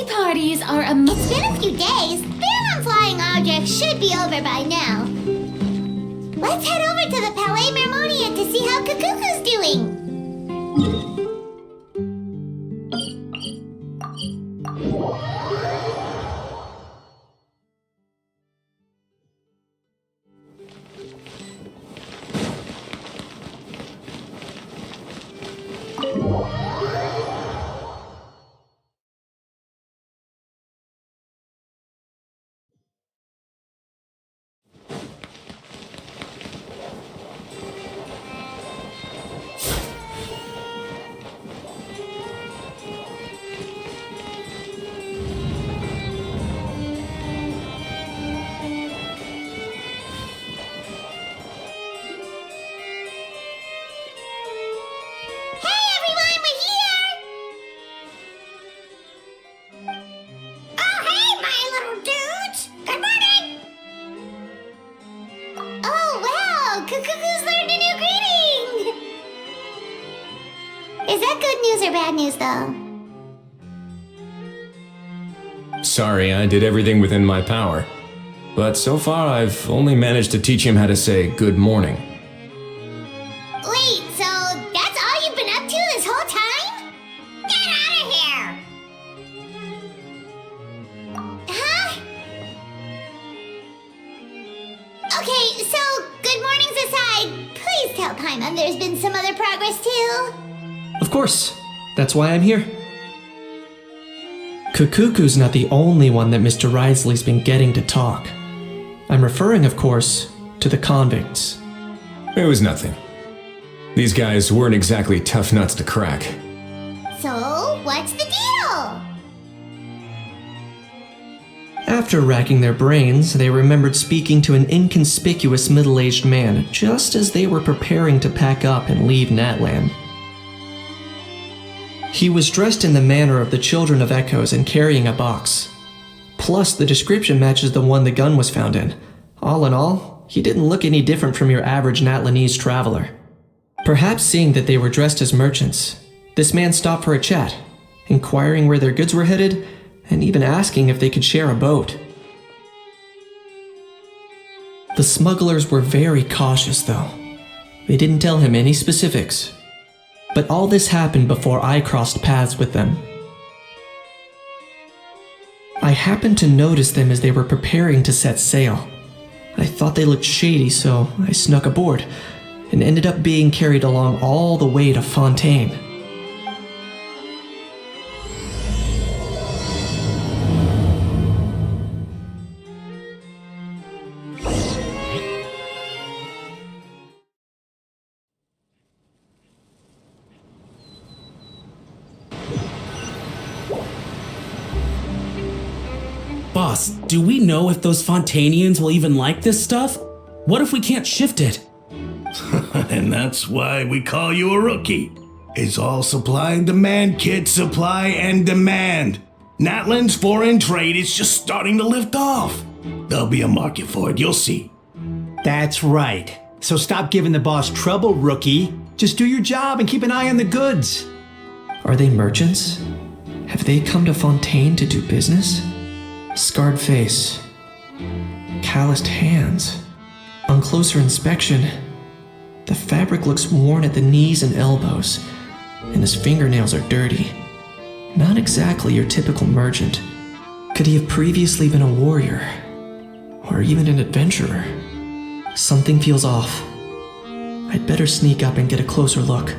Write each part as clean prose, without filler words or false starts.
Parties are a It's been a few days. Ban on flying objects should be over by now. Let's head over to the Palais Mermonian to see how Kukuku's doing. Is that good news or bad news, though? Sorry, I did everything within my power. But so far, I've only managed to teach him how to say good morning. Wait, so that's all you've been up to this whole time? Get out of here! Huh? Okay, so good mornings aside, please tell Paimon there's been some other progress, too. Of course. That's why I'm here. Kukuku's not the only one that Mr. Risley's been getting to talk. I'm referring, of course, to the convicts. It was nothing. These guys weren't exactly tough nuts to crack. So, what's the deal? After racking their brains, they remembered speaking to an inconspicuous middle-aged man just as they were preparing to pack up and leave Natland. He was dressed in the manner of the Children of Echoes and carrying a box. Plus, the description matches the one the gun was found in. All in all, he didn't look any different from your average Natlanese traveler. Perhaps seeing that they were dressed as merchants, this man stopped for a chat, inquiring where their goods were headed, and even asking if they could share a boat. The smugglers were very cautious, though. They didn't tell him any specifics. But all this happened before I crossed paths with them. I happened to notice them as they were preparing to set sail. I thought they looked shady, so I snuck aboard, and ended up being carried along all the way to Fontaine. Boss, do we know if those Fontainians will even like this stuff? What if we can't shift it? And that's why we call you a rookie. It's all supply and demand, kid. Supply and demand. Natland's foreign trade is just starting to lift off. There'll be a market for it, you'll see. That's right. So stop giving the boss trouble, rookie. Just do your job and keep an eye on the goods. Are they merchants? Have they come to Fontaine to do business? Scarred face, calloused hands. On closer inspection, the fabric looks worn at the knees and elbows, and his fingernails are dirty. Not exactly your typical merchant. Could he have previously been a warrior? Or even an adventurer? Something feels off. I'd better sneak up and get a closer look.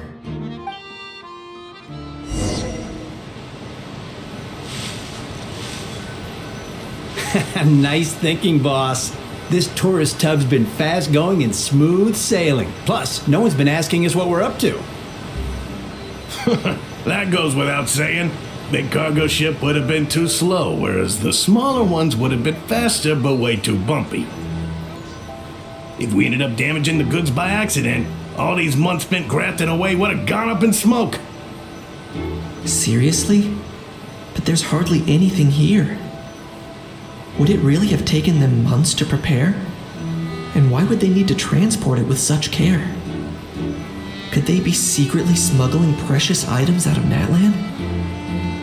Nice thinking, boss. This tourist tub's been fast going and smooth sailing. Plus, no one's been asking us what we're up to. That goes without saying. Big cargo ship would have been too slow, whereas the smaller ones would have been faster but way too bumpy. If we ended up damaging the goods by accident, all these months spent grafting away would have gone up in smoke. Seriously? But there's hardly anything here. Would it really have taken them months to prepare? And why would they need to transport it with such care? Could they be secretly smuggling precious items out of Natlan?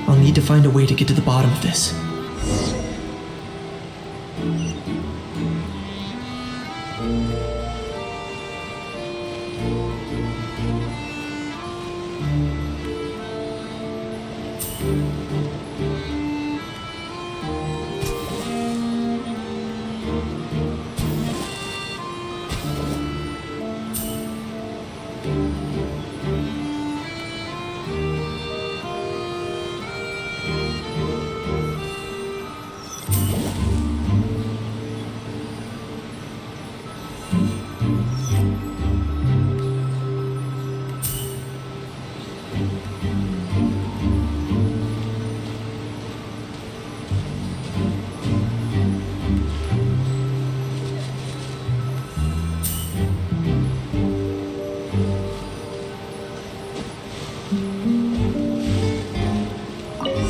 I'll need to find a way to get to the bottom of this.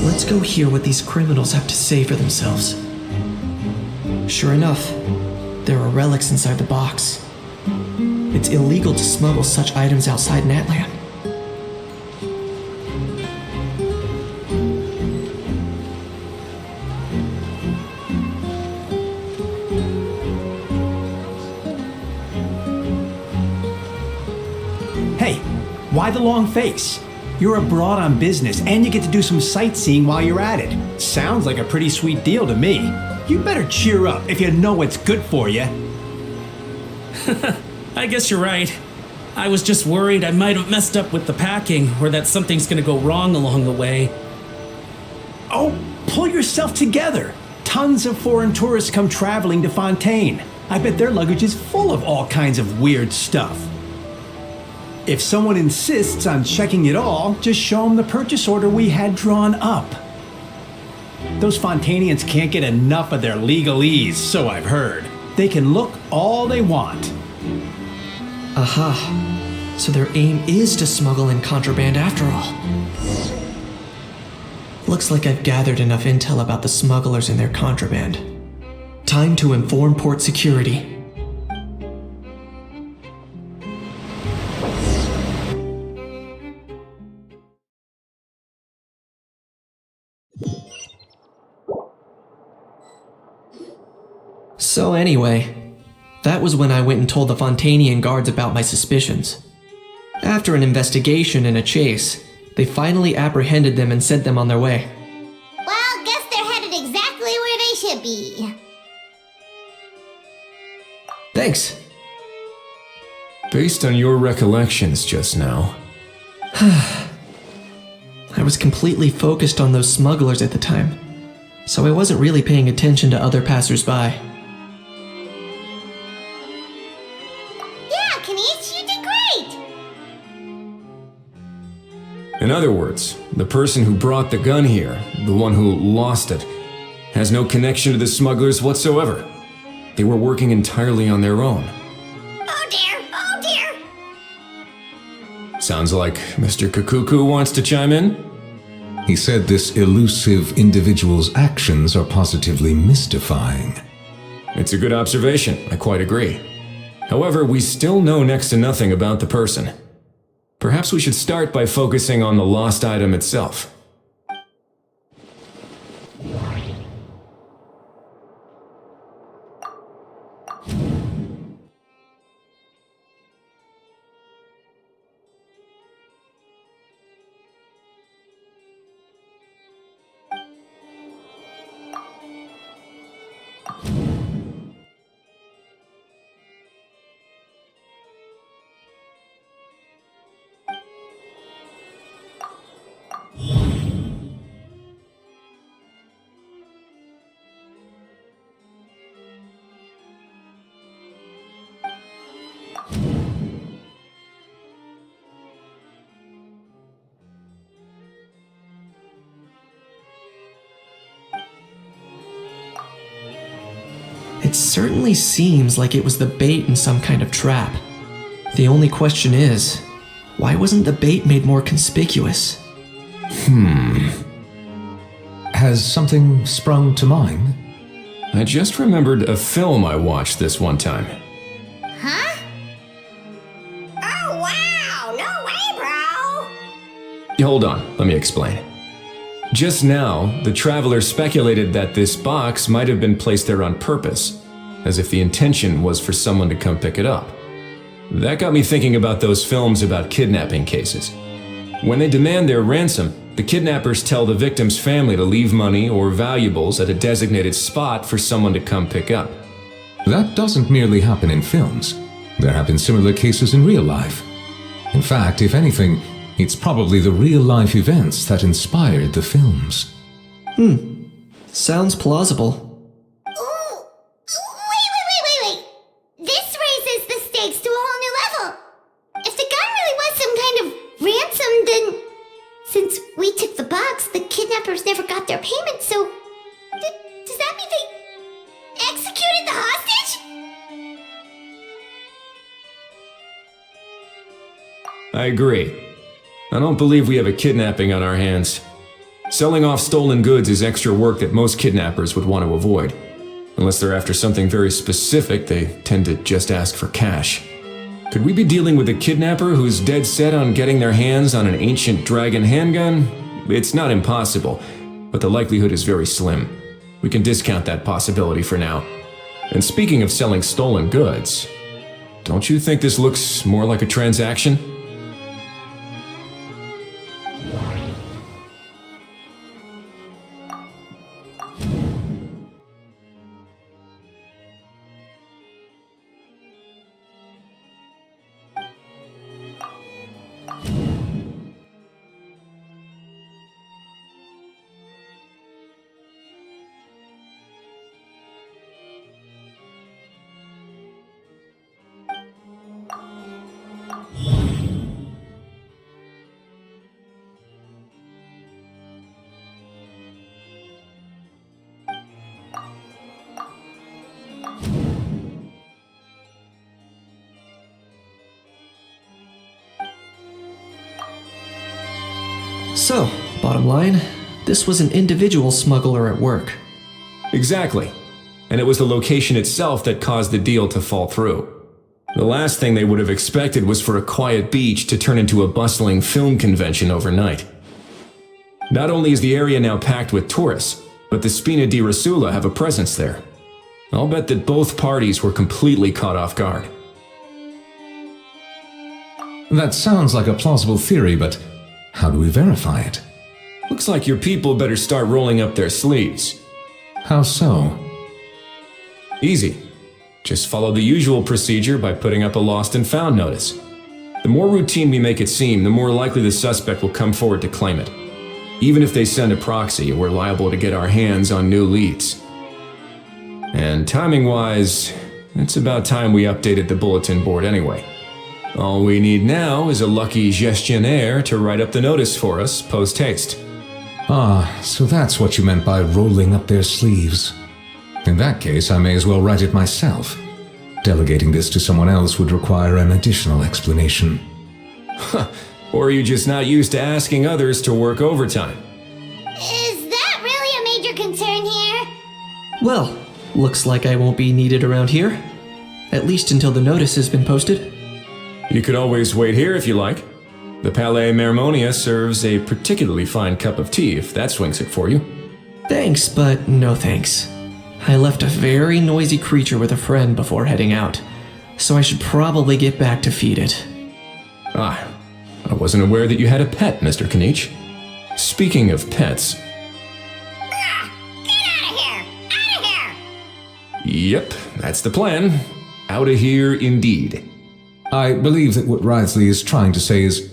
Let's go hear what these criminals have to say for themselves. Sure enough, there are relics inside the box. It's illegal to smuggle such items outside Natlan. Hey, why the long face? You're abroad on business and you get to do some sightseeing while you're at it. Sounds like a pretty sweet deal to me. You better cheer up if you know what's good for you. I guess you're right. I was just worried I might have messed up with the packing or that something's gonna go wrong along the way. Oh, pull yourself together. Tons of foreign tourists come traveling to Fontaine. I bet their luggage is full of all kinds of weird stuff. If someone insists on checking it all, just show them the purchase order we had drawn up. Those Fontainians can't get enough of their legalese, so I've heard. They can look all they want. Aha. So their aim is to smuggle in contraband after all. Looks like I've gathered enough intel about the smugglers and their contraband. Time to inform port security. So anyway, that was when I went and told the Fontainian guards about my suspicions. After an investigation and a chase, they finally apprehended them and sent them on their way. Well, guess they're headed exactly where they should be. Thanks. Based on your recollections just now, I was completely focused on those smugglers at the time, so I wasn't really paying attention to other passersby. Yeah, Kanish, you did great! in other words, the person who brought the gun here, the one who lost it, has no connection to the smugglers whatsoever. They were working entirely on their own. Oh dear, oh dear! Sounds like Mr. Kakuku wants to chime in? He said this elusive individual's actions are positively mystifying. It's a good observation, I quite agree. However, we still know next to nothing about the person. Perhaps we should start by focusing on the lost item itself. It certainly seems like it was the bait in some kind of trap. The only question is, why wasn't the bait made more conspicuous? Has something sprung to mind? I just remembered a film I watched this one time. Huh? Oh, wow! No way, bro! Hold on, let me explain. Just now, the traveler speculated that this box might have been placed there on purpose, as if the intention was for someone to come pick it up. That got me thinking about those films about kidnapping cases. When they demand their ransom, the kidnappers tell the victim's family to leave money or valuables at a designated spot for someone to come pick up. That doesn't merely happen in films. There have been similar cases in real life. In fact, if anything, it's probably the real-life events that inspired the films. Sounds plausible. Ooh! Wait! This raises the stakes to a whole new level. If the gun really was some kind of ransom, then since we took the box, the kidnappers never got their payment, so does that mean they executed the hostage? I agree. I don't believe we have a kidnapping on our hands. Selling off stolen goods is extra work that most kidnappers would want to avoid. Unless they're after something very specific, they tend to just ask for cash. Could we be dealing with a kidnapper who's dead set on getting their hands on an ancient dragon handgun? It's not impossible, but the likelihood is very slim. We can discount that possibility for now. And speaking of selling stolen goods, don't you think this looks more like a transaction? So, bottom line, this was an individual smuggler at work. Exactly. And it was the location itself that caused the deal to fall through. The last thing they would have expected was for a quiet beach to turn into a bustling film convention overnight. Not only is the area now packed with tourists, but the Spina di Rosula have a presence there. I'll bet that both parties were completely caught off guard. That sounds like a plausible theory, but how do we verify it? Looks like your people better start rolling up their sleeves. How so? Easy. Just follow the usual procedure by putting up a lost and found notice. The more routine we make it seem, the more likely the suspect will come forward to claim it. Even if they send a proxy, we're liable to get our hands on new leads. And timing-wise, it's about time we updated the bulletin board anyway. All we need now is a lucky gestionnaire to write up the notice for us post-haste. Ah, so that's what you meant by rolling up their sleeves. In that case, I may as well write it myself. Delegating this to someone else would require an additional explanation. Or are you just not used to asking others to work overtime? Is that really a major concern here? Well, looks like I won't be needed around here. At least until the notice has been posted. You could always wait here if you like. The Palais Mermonia serves a particularly fine cup of tea if that swings it for you. Thanks, but no thanks. I left a very noisy creature with a friend before heading out, so I should probably get back to feed it. Ah, I wasn't aware that you had a pet, Mr. Kanich. Speaking of pets... Get out of here! Out of here! Yep, that's the plan. Out of here indeed. I believe that what Wriothesley is trying to say is,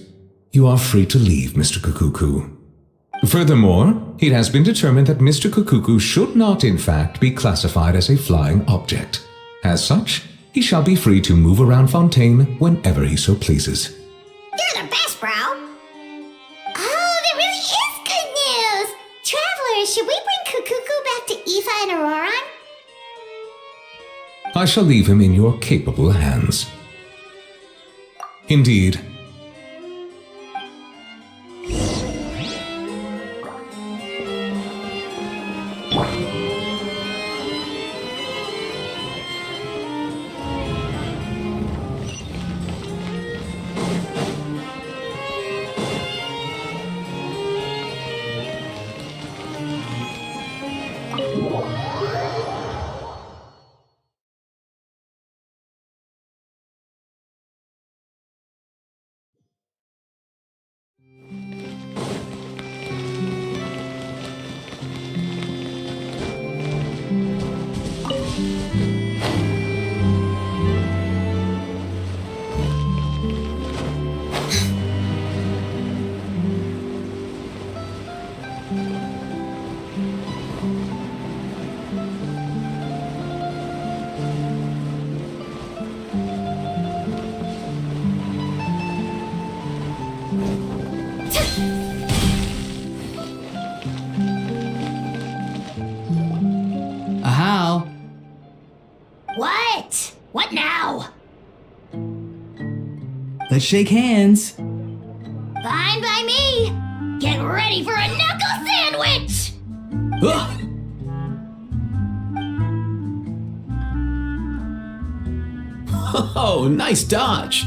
you are free to leave, Mr. Kukuku. Furthermore, it has been determined that Mr. Kukuku should not, in fact, be classified as a flying object. As such, he shall be free to move around Fontaine whenever he so pleases. You're the best, bro! Oh, that really is good news! Travelers, should we bring Kukuku back to Aoife and Auroran? I shall leave him in your capable hands. Indeed. How? What? What now? Let's shake hands. Fine by me. Get ready for a knuckle sandwich! Ugh. Oh, nice dodge.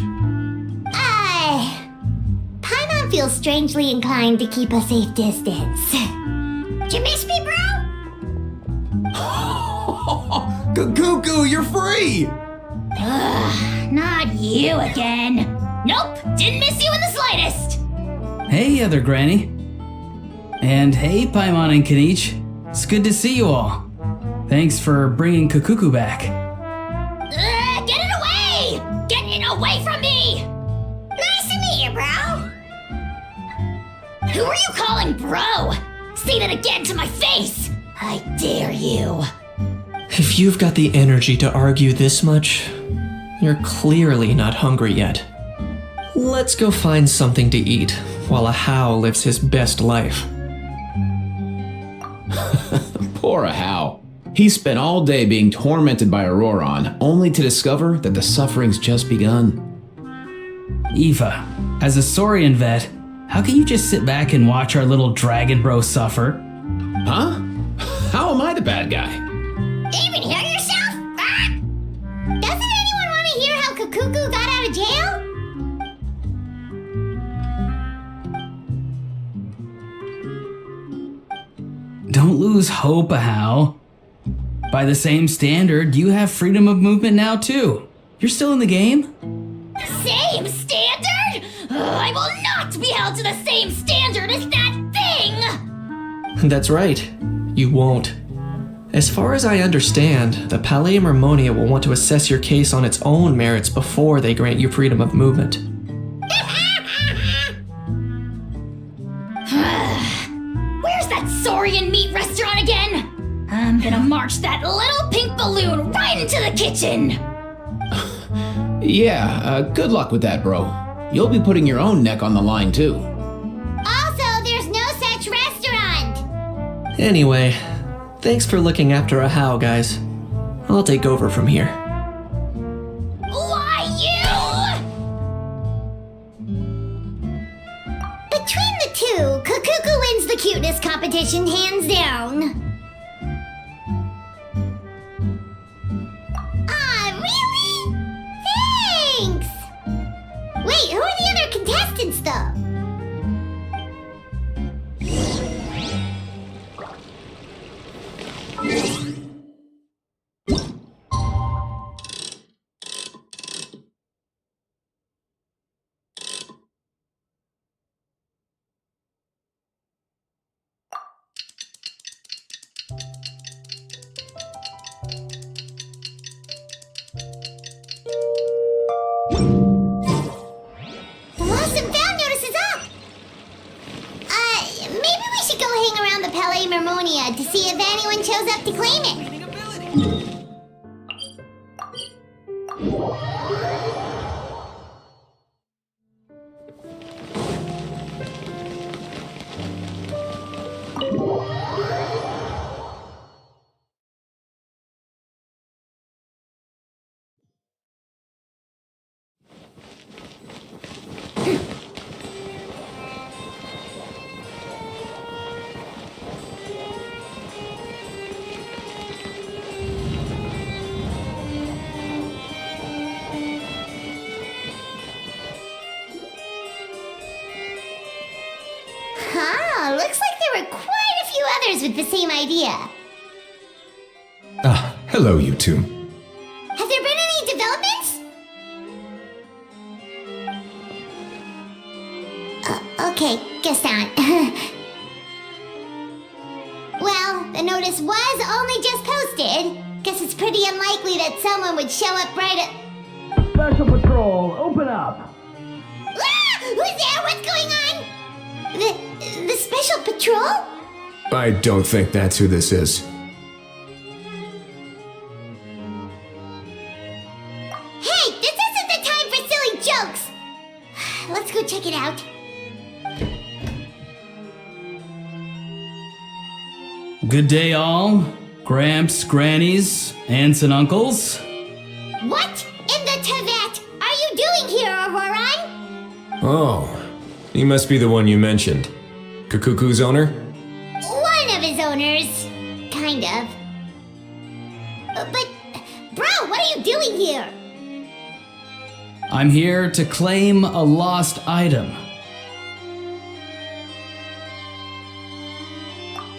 Paimon feels strangely inclined to keep a safe distance. Did you miss me, bro? Cuckoo, you're free! Ugh, not you again. Nope, didn't miss you in the slightest. Hey, other granny. And hey, Paimon and Kanich. It's good to see you all. Thanks for bringing Kukuku back. Get it away! Get it away from me! Nice to meet you, bro. Who are you calling bro? Say that again to my face! I dare you. If you've got the energy to argue this much, you're clearly not hungry yet. Let's go find something to eat while a How lives his best life. Poor Ahau. He spent all day being tormented by Auroron, only to discover that the suffering's just begun. Eva, as a Saurian vet, how can you just sit back and watch our little dragon bro suffer? Huh? How am I the bad guy? Even hear yourself? Ah! Doesn't anyone want to hear how Kukuku got out of jail? Don't lose hope, Ahau. By the same standard, you have freedom of movement now too. You're still in the game? Same standard? I will not be held to the same standard as that thing! That's right, you won't. As far as I understand, the Palais Mermonia will want to assess your case on its own merits before they grant you freedom of movement. Where's that Saurian meat restaurant again? I'm gonna march that little pink balloon right into the kitchen! Yeah, good luck with that, bro. You'll be putting your own neck on the line, too. Also, there's no such restaurant! Anyway, thanks for looking after a How, guys. I'll take over from here. Why, you? Between the two, Kukuku wins the cuteness competition hands down. Ah, really? Thanks! Wait, who are the other contestants, though? The lost and found notice is up! Maybe we should go hang around the Palais Mermonia to see if anyone shows up to claim it. others with the same idea. Ah, hello, you two. Have there been any developments? Okay, guess not. Well, the notice was only just posted. Guess it's pretty unlikely that someone would show up right at... Special Patrol, open up! Ah! Who's there? What's going on? The Special Patrol? I don't think that's who this is. Hey, this isn't the time for silly jokes! Let's go check it out. Good day, all. Gramps, grannies, aunts, and uncles. What in the Tevat are you doing here, Auroran? Oh, he must be the one you mentioned. Kukuku's owner? One of his owners. Kind of. But, bro, what are you doing here? I'm here to claim a lost item.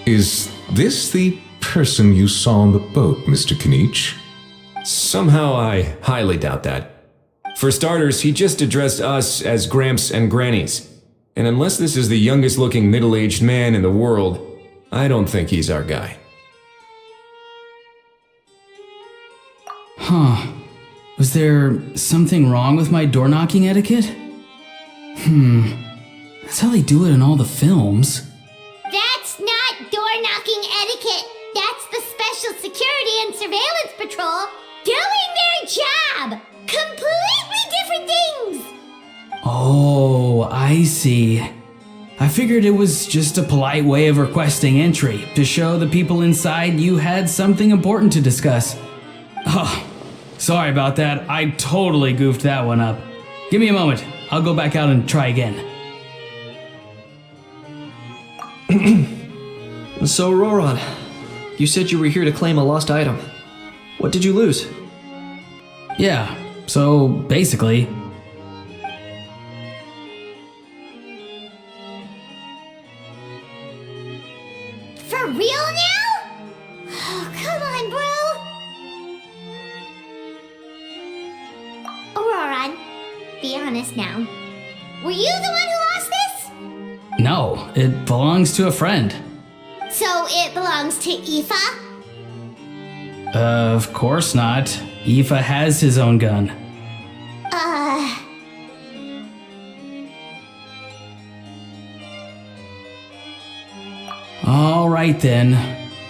Is this the person you saw on the boat, Mr. Kinich? Somehow I highly doubt that. For starters, he just addressed us as Gramps and Grannies. And unless this is the youngest looking middle-aged man in the world, I don't think he's our guy. Huh. Was there something wrong with my door knocking etiquette? That's how they do it in all the films. That's not door-knocking etiquette. That's the Special Security and Surveillance Patrol doing their job. Completely different things. Oh, I see. I figured it was just a polite way of requesting entry to show the people inside you had something important to discuss. Oh, sorry about that. I totally goofed that one up. Give me a moment. I'll go back out and try again. So, Roron, you said you were here to claim a lost item. What did you lose? Yeah, so basically... For real now? Oh, come on, bro. Auroran, be honest now. Were you the one who lost this? No, it belongs to a friend. So it belongs to Aoife? Of course not. Aoife has his own gun. All right then.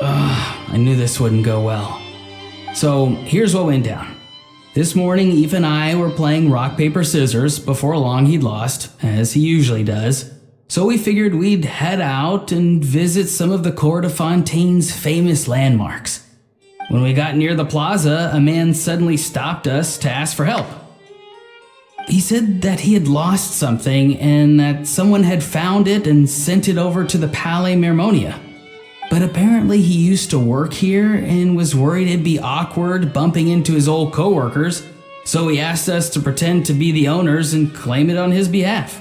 I knew this wouldn't go well. So here's what went down. This morning, Aoife and I were playing rock, paper, scissors. Before long, he'd lost, as he usually does. So we figured we'd head out and visit some of the Court of Fontaine's famous landmarks. When we got near the plaza, a man suddenly stopped us to ask for help. He said that he had lost something and that someone had found it and sent it over to the Palais Mermonia. But apparently he used to work here and was worried it'd be awkward bumping into his old coworkers, so he asked us to pretend to be the owners and claim it on his behalf.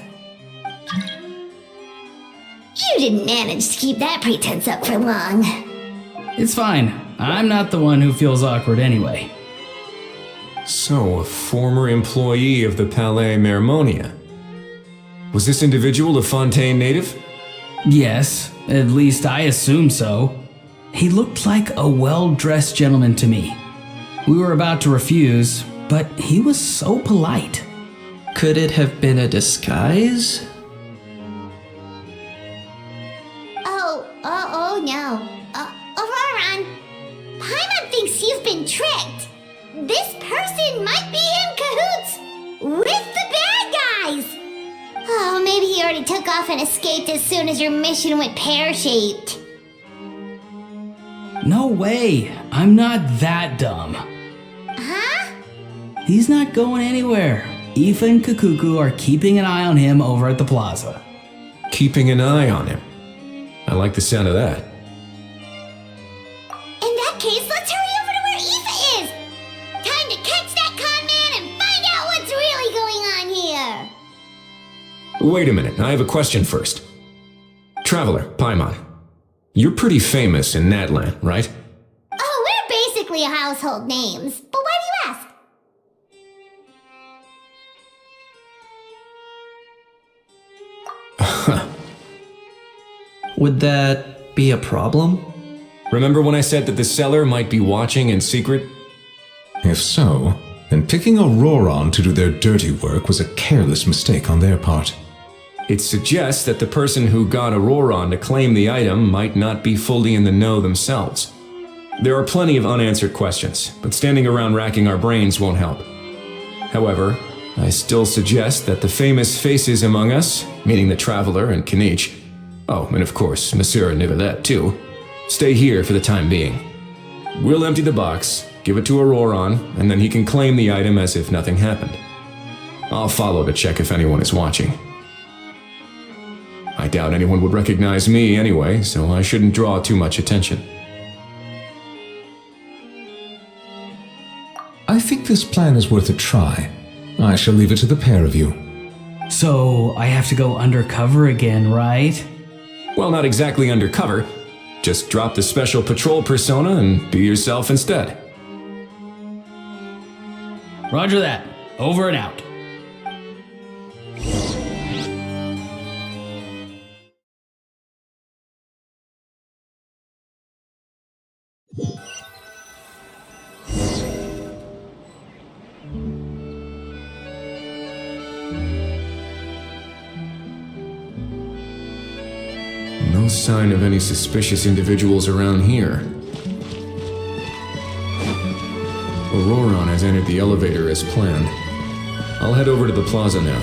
You didn't manage to keep that pretense up for long. It's fine. I'm not the one who feels awkward anyway. So, a former employee of the Palais Mermonia. Was this individual a Fontaine native? Yes, at least I assume so. He looked like a well-dressed gentleman to me. We were about to refuse, but he was so polite. Could it have been a disguise? Oh no. Auroran, Paimon thinks you've been tricked. This person might be in cahoots with the bad guys. Oh, maybe he already took off and escaped as soon as your mission went pear-shaped. No way. I'm not that dumb. Huh? He's not going anywhere. Aoife and Kukuku are keeping an eye on him over at the plaza. Keeping an eye on him. I like the sound of that. In that case, let's hurry over to where Aoife is. Time to catch that con man and find out what's really going on here. Wait a minute, I have a question first. Traveler, Paimon. You're pretty famous in Natlan, right? Oh, we're basically household names. But why do you ask? Would that be a problem? Remember when I said that the seller might be watching in secret? If so, then picking Auroron to do their dirty work was a careless mistake on their part. It suggests that the person who got Auroron to claim the item might not be fully in the know themselves. There are plenty of unanswered questions, but standing around racking our brains won't help. However, I still suggest that the famous faces among us, meaning the Traveler and Kinich, oh, and of course, Monsieur Nivelet too, stay here for the time being. We'll empty the box, give it to Auroron, and then he can claim the item as if nothing happened. I'll follow to check if anyone is watching. I doubt anyone would recognize me anyway, so I shouldn't draw too much attention. I think this plan is worth a try. I shall leave it to the pair of you. So, I have to go undercover again, right? Well, not exactly undercover. Just drop the special patrol persona and be yourself instead. Roger that. Over and out. No sign of any suspicious individuals around here. Auroron has entered the elevator as planned. I'll head over to the plaza now.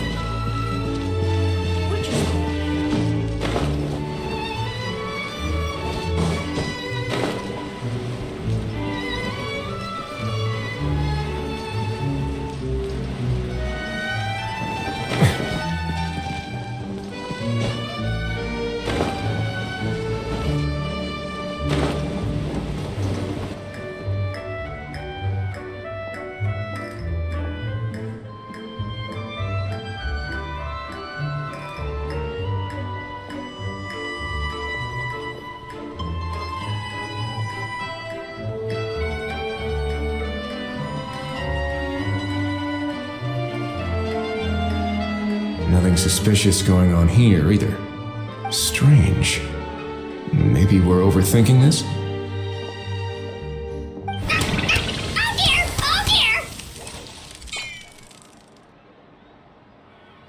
Nothing suspicious going on here either. Strange. Maybe we're overthinking this? Oh dear! Oh dear!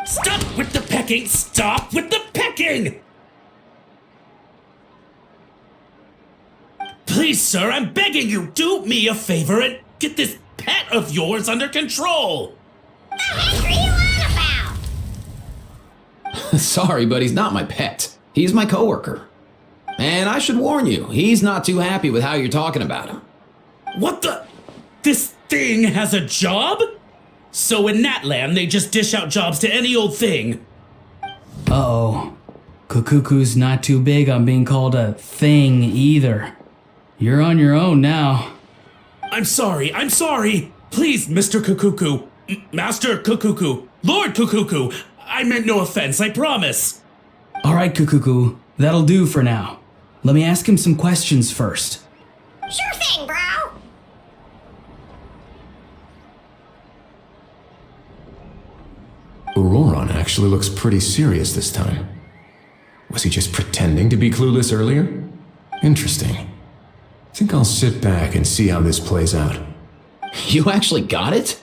Stop with the pecking! Stop with the pecking! Please, sir, I'm begging you, do me a favor and get this pet of yours under control! The heck are you on about? Sorry, but he's not my pet. He's my coworker. And I should warn you, he's not too happy with how you're talking about him. What the? This thing has a job? So in Natland, they just dish out jobs to any old thing. Uh-oh. Kukuku's not too big on being called a thing either. You're on your own now. I'm sorry. Please, Mr. Kukuku. Master Kukuku. Lord Kukuku. I meant no offense, I promise. All right, Kukuku. That'll do for now. Let me ask him some questions first. Sure thing, bro. Auroron actually looks pretty serious this time. Was he just pretending to be clueless earlier? Interesting. I think I'll sit back and see how this plays out. You actually got it?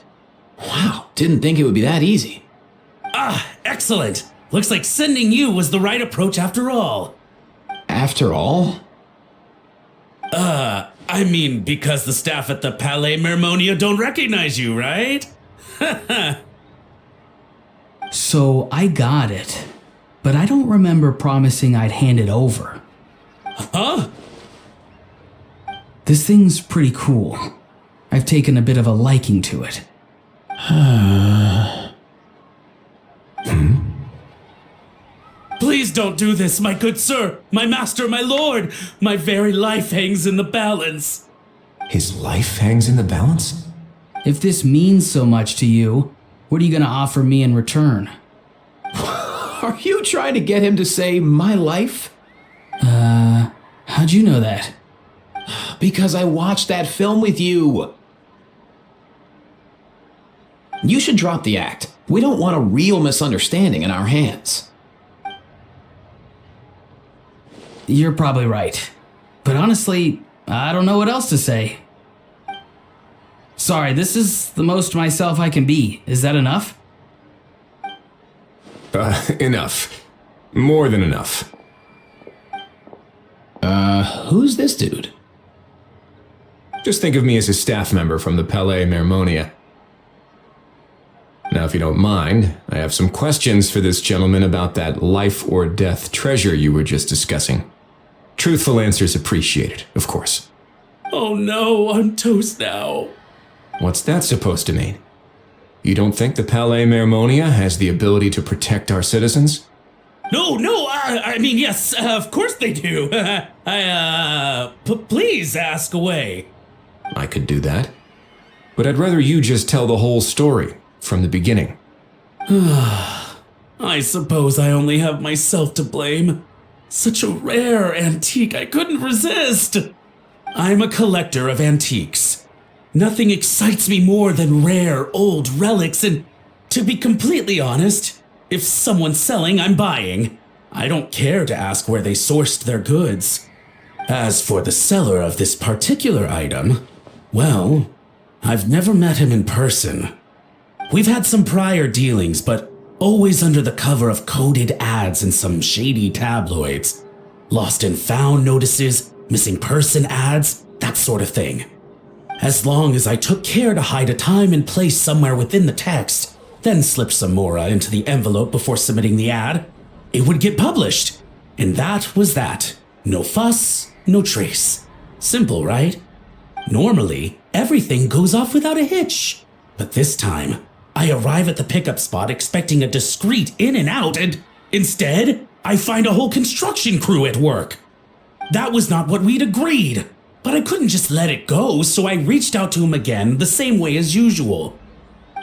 Wow, didn't think it would be that easy. Ah, excellent. Looks like sending you was the right approach after all. After all? I mean, because the staff at the Palais Mermonia don't recognize you, right? So I got it, but I don't remember promising I'd hand it over. Huh? This thing's pretty cool. I've taken a bit of a liking to it. Please don't do this, my good sir, my master, my lord. My very life hangs in the balance. His life hangs in the balance? If this means so much to you, what are you gonna offer me in return? Are you trying to get him to say my life? How'd you know that? Because I watched that film with you. You should drop the act. We don't want a real misunderstanding in our hands. You're probably right. But honestly, I don't know what else to say. Sorry, this is the most myself I can be. Is that enough? Enough. More than enough. Who's this dude? Just think of me as a staff member from the Palais Mermonia. Now, if you don't mind, I have some questions for this gentleman about that life or death treasure you were just discussing. Truthful answers appreciated, of course. Oh no, I'm toast now. What's that supposed to mean? You don't think the Palais Mermonia has the ability to protect our citizens? No, I mean, yes, of course they do. Please ask away. I could do that. But I'd rather you just tell the whole story, from the beginning. I suppose I only have myself to blame. Such a rare antique, I couldn't resist. I'm a collector of antiques. Nothing excites me more than rare old relics, and to be completely honest, if someone's selling, I'm buying. I don't care to ask where they sourced their goods. As for the seller of this particular item, well, I've never met him in person. We've had some prior dealings, but always under the cover of coded ads in some shady tabloids. Lost and found notices, missing person ads, that sort of thing. As long as I took care to hide a time and place somewhere within the text, then slip some more into the envelope before submitting the ad, it would get published. And that was that. No fuss, no trace. Simple, right? Normally, everything goes off without a hitch. But this time, I arrive at the pickup spot expecting a discreet in and out, and instead, I find a whole construction crew at work. That was not what we'd agreed, but I couldn't just let it go, so I reached out to him again the same way as usual.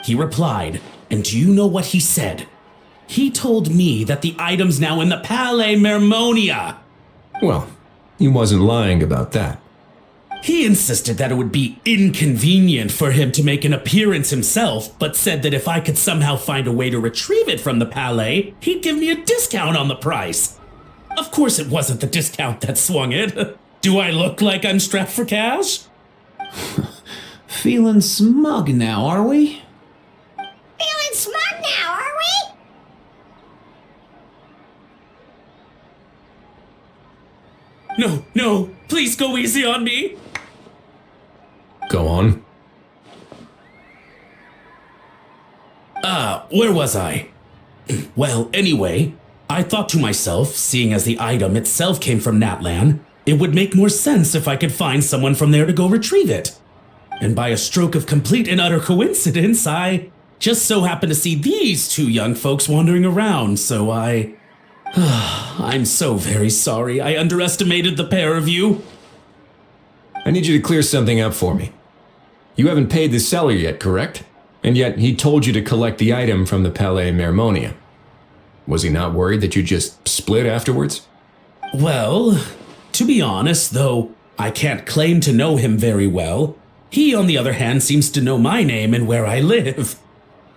He replied, and do you know what he said? He told me that the item's now in the Palais Mermonia. Well, he wasn't lying about that. He insisted that it would be inconvenient for him to make an appearance himself, but said that if I could somehow find a way to retrieve it from the Palais, he'd give me a discount on the price. Of course, it wasn't the discount that swung it. Do I look like I'm strapped for cash? Feeling smug now, are we? Feeling smug now, are we? No, please go easy on me. Go on. Where was I? Well, anyway, I thought to myself, seeing as the item itself came from Natlan, it would make more sense if I could find someone from there to go retrieve it. And by a stroke of complete and utter coincidence, I just so happened to see these two young folks wandering around, so I'm so very sorry I underestimated the pair of you. I need you to clear something up for me. You haven't paid the seller yet, correct? And yet he told you to collect the item from the Palais Mermonia. Was he not worried that you just split afterwards? Well, to be honest, though I can't claim to know him very well, he, on the other hand, seems to know my name and where I live.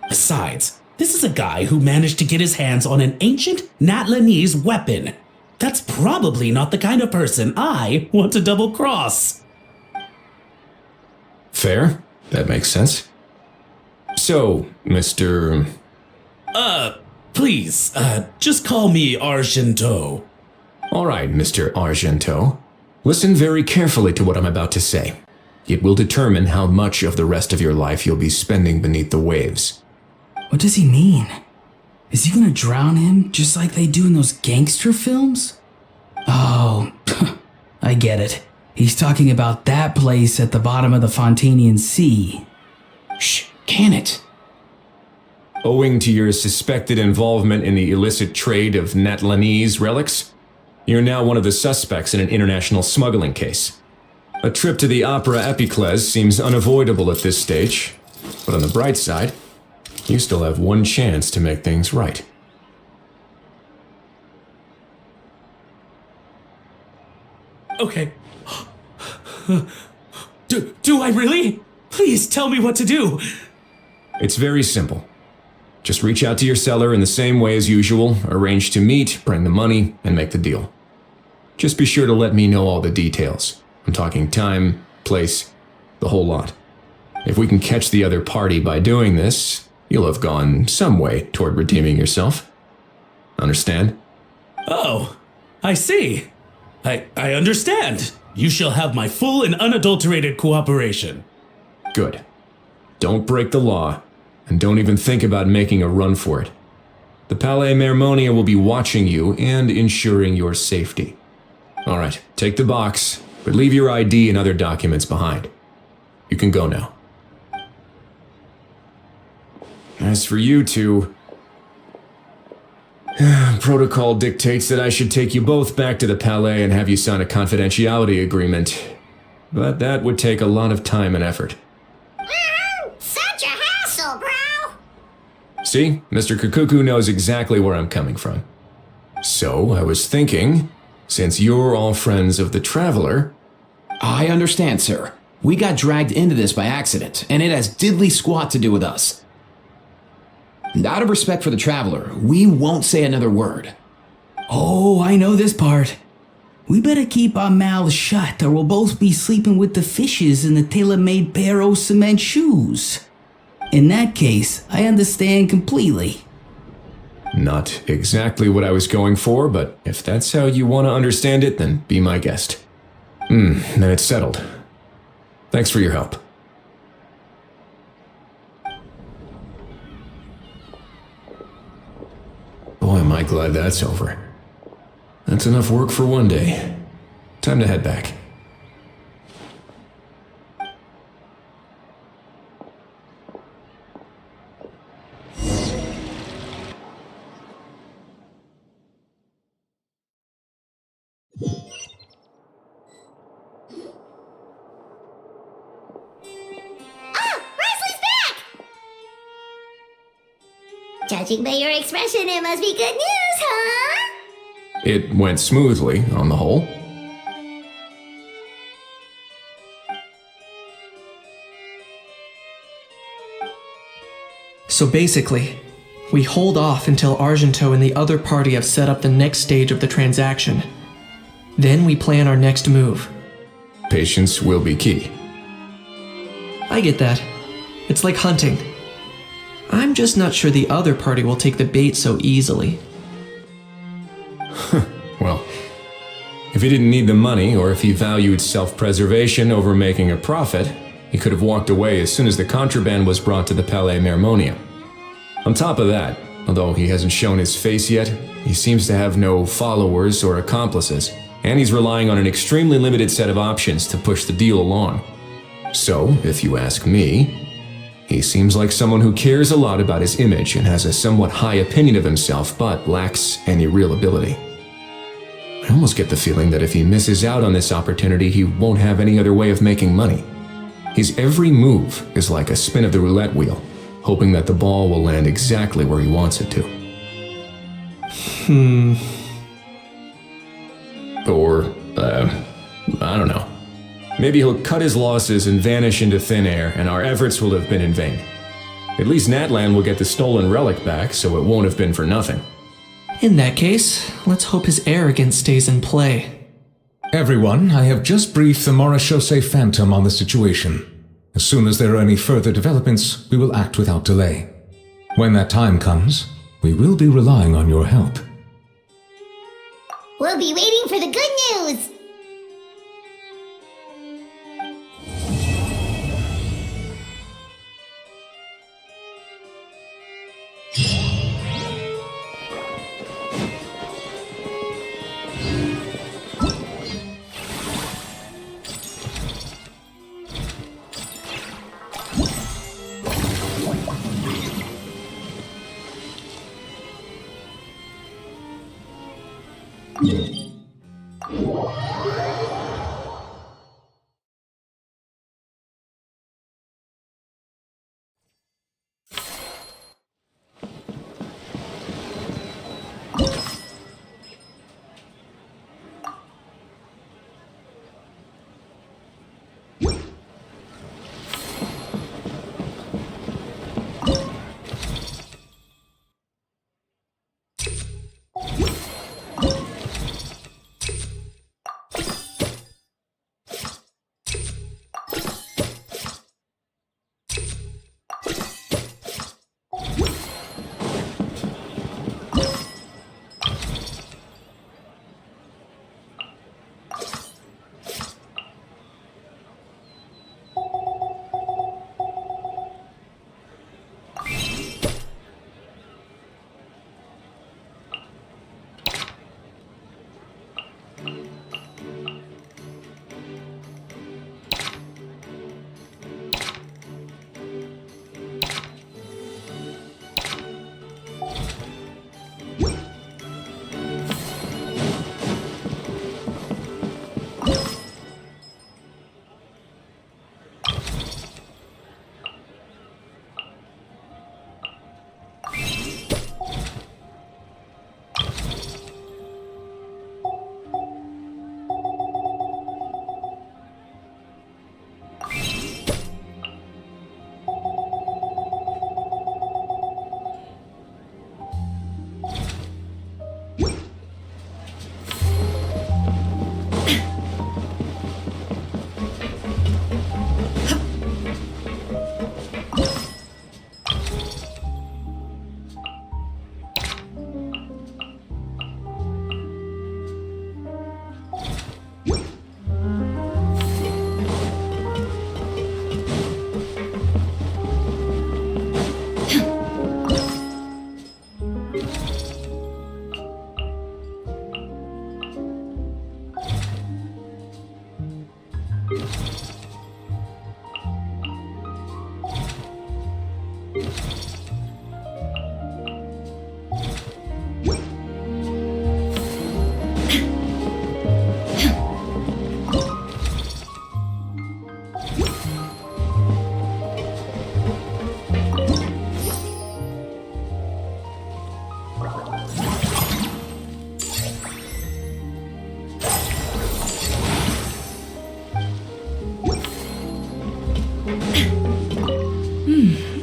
Besides, this is a guy who managed to get his hands on an ancient Natlanese weapon. That's probably not the kind of person I want to double-cross. Fair. That makes sense. So, Mr. Please, just call me Argento. All right, Mr. Argento. Listen very carefully to what I'm about to say. It will determine how much of the rest of your life you'll be spending beneath the waves. What does he mean? Is he gonna drown him just like they do in those gangster films? Oh, I get it. He's talking about that place at the bottom of the Fontanian Sea. Shh, can it? Owing to your suspected involvement in the illicit trade of Natlanese relics, you're now one of the suspects in an international smuggling case. A trip to the Opera Epiclese seems unavoidable at this stage, but on the bright side, you still have one chance to make things right. Okay. Do I really? Please tell me what to do. It's very simple. Just reach out to your seller in the same way as usual, arrange to meet, bring the money, and make the deal. Just be sure to let me know all the details. I'm talking time, place, the whole lot. If we can catch the other party by doing this, you'll have gone some way toward redeeming yourself. Understand? Oh, I see. I understand. You shall have my full and unadulterated cooperation. Good. Don't break the law, and don't even think about making a run for it. The Palais Mermonia will be watching you and ensuring your safety. All right, take the box, but leave your ID and other documents behind. You can go now. As for you two, protocol dictates that I should take you both back to the Palais and have you sign a confidentiality agreement. But that would take a lot of time and effort. Such a hassle, bro! See, Mr. Kukuku knows exactly where I'm coming from. So, I was thinking, since you're all friends of the Traveler... I understand, sir. We got dragged into this by accident, and it has diddly squat to do with us. And out of respect for the Traveler, we won't say another word. Oh, I know this part. We better keep our mouths shut or we'll both be sleeping with the fishes in the tailor-made pair of cement shoes. In that case, I understand completely. Not exactly what I was going for, but if that's how you want to understand it, then be my guest. Then it's settled. Thanks for your help. Boy, am I glad that's over. That's enough work for one day. Time to head back. Judging by your expression, it must be good news, huh? It went smoothly, on the whole. So basically, we hold off until Argento and the other party have set up the next stage of the transaction. Then we plan our next move. Patience will be key. I get that. It's like hunting. I'm just not sure the other party will take the bait so easily. Well, if he didn't need the money, or if he valued self-preservation over making a profit, he could have walked away as soon as the contraband was brought to the Palais Mermonia. On top of that, although he hasn't shown his face yet, he seems to have no followers or accomplices, and he's relying on an extremely limited set of options to push the deal along. So, if you ask me, he seems like someone who cares a lot about his image and has a somewhat high opinion of himself, but lacks any real ability. I almost get the feeling that if he misses out on this opportunity, he won't have any other way of making money. His every move is like a spin of the roulette wheel, hoping that the ball will land exactly where he wants it to. Or, I don't know. Maybe he'll cut his losses and vanish into thin air, and our efforts will have been in vain. At least Natlan will get the stolen relic back, so it won't have been for nothing. In that case, let's hope his arrogance stays in play. Everyone, I have just briefed the Marechaussee Phantom on the situation. As soon as there are any further developments, we will act without delay. When that time comes, we will be relying on your help. We'll be waiting for the good news!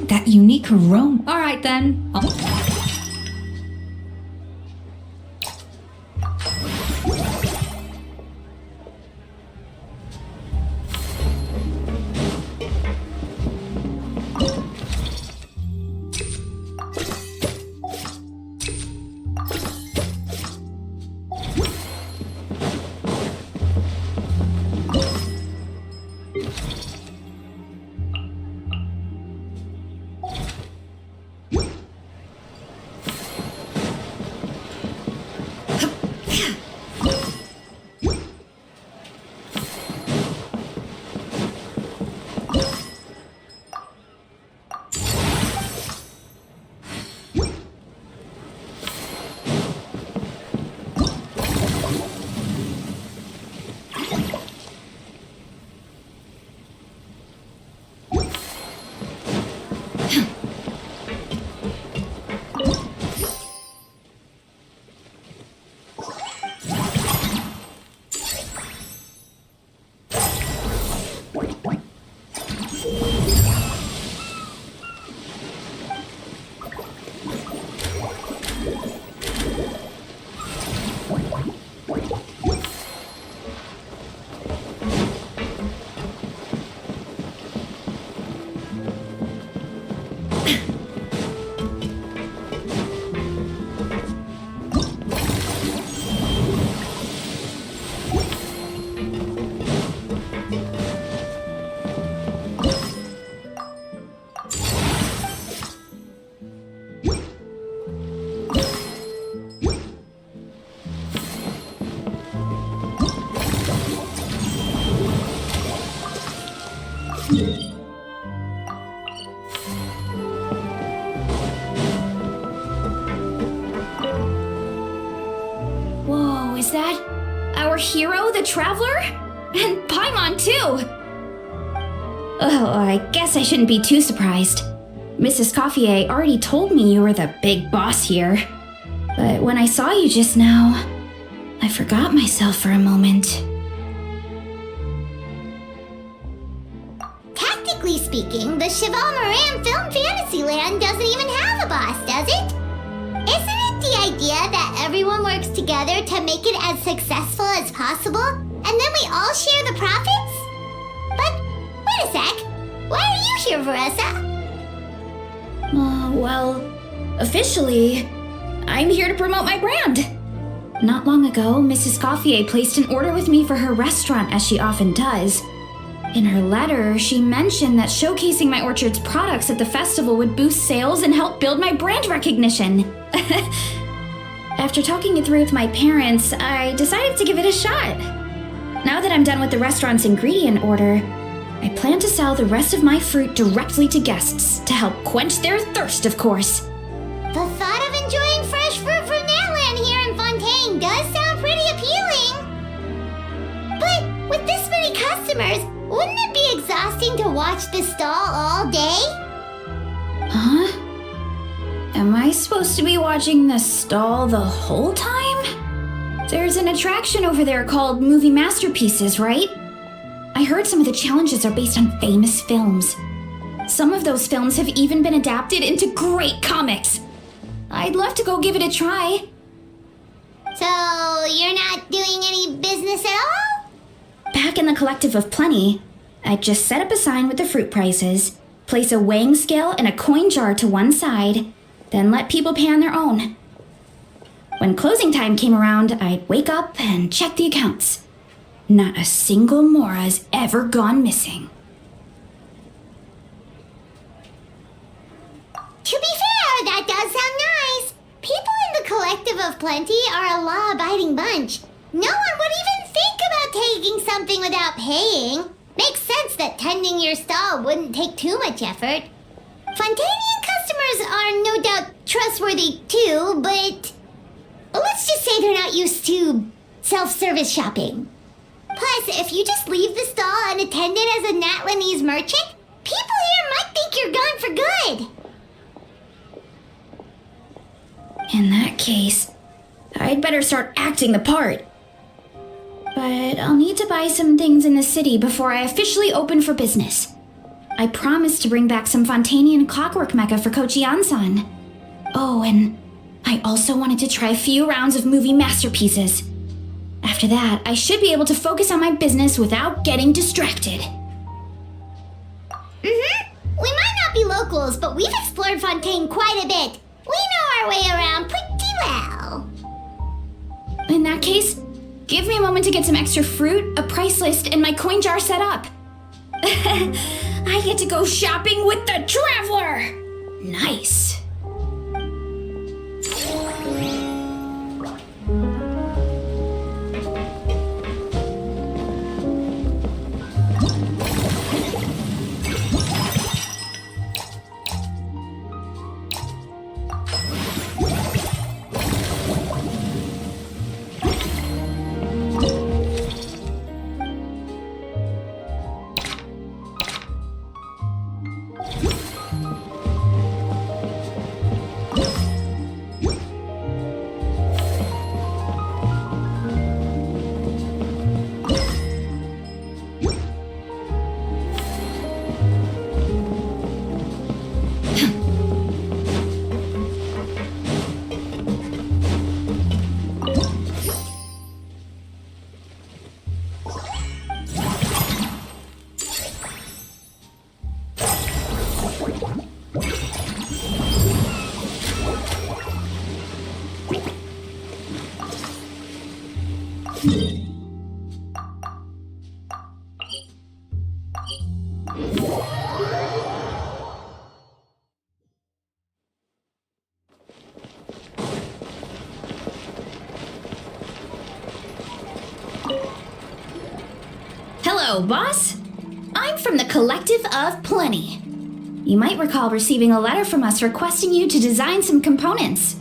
That unique aroma. All right then. Whoa, is that our hero, the Traveler? And Paimon, too! Oh, I guess I shouldn't be too surprised. Mrs. Coiffier already told me you were the big boss here. But when I saw you just now, I forgot myself for a moment. Tactically speaking, the Cheval Moran Film Fantasyland doesn't even have a boss, does it? Isn't it the idea that everyone works together to make it as successful as possible, and then we all share the profits? But, wait a sec, why are you here, Veressa? Well, officially, I'm here to promote my brand. Not long ago, Mrs. Coiffier placed an order with me for her restaurant, as she often does. In her letter, she mentioned that showcasing my orchard's products at the festival would boost sales and help build my brand recognition. After talking it through with my parents, I decided to give it a shot. Now that I'm done with the restaurant's ingredient order, I plan to sell the rest of my fruit directly to guests to help quench their thirst, of course. The thought of enjoying fresh fruit from Natland here in Fontaine does sound pretty appealing. But with this many customers, wouldn't it be exhausting to watch the stall all day? Huh? Am I supposed to be watching the stall the whole time? There's an attraction over there called Movie Masterpieces, right? I heard some of the challenges are based on famous films. Some of those films have even been adapted into great comics. I'd love to go give it a try. So, you're not doing any business at all? Back in the Collective of Plenty, I'd just set up a sign with the fruit prices, place a weighing scale and a coin jar to one side, then let people pay on their own. When closing time came around, I'd wake up and check the accounts. Not a single Mora's ever gone missing. To be fair, that does sound nice. People in the Collective of Plenty are a law-abiding bunch. No one would even think about taking something without paying. Makes sense that tending your stall wouldn't take too much effort. Fontanian customers are no doubt trustworthy too, but let's just say they're not used to self-service shopping. Plus, if you just leave the stall unattended as a Natlanese merchant, people here might think you're gone for good. In that case, I'd better start acting the part. But I'll need to buy some things in the city before I officially open for business. I promised to bring back some Fontanian clockwork mecha for Kochi-an-san. Oh, and I also wanted to try a few rounds of movie masterpieces. After that, I should be able to focus on my business without getting distracted. We might not be locals, but we've explored Fontaine quite a bit. We know our way around pretty well. In that case, give me a moment to get some extra fruit, a price list, and my coin jar set up. I get to go shopping with the Traveler! Nice. Hello, boss. I'm from the Collective of Plenty. You might recall receiving a letter from us requesting you to design some components.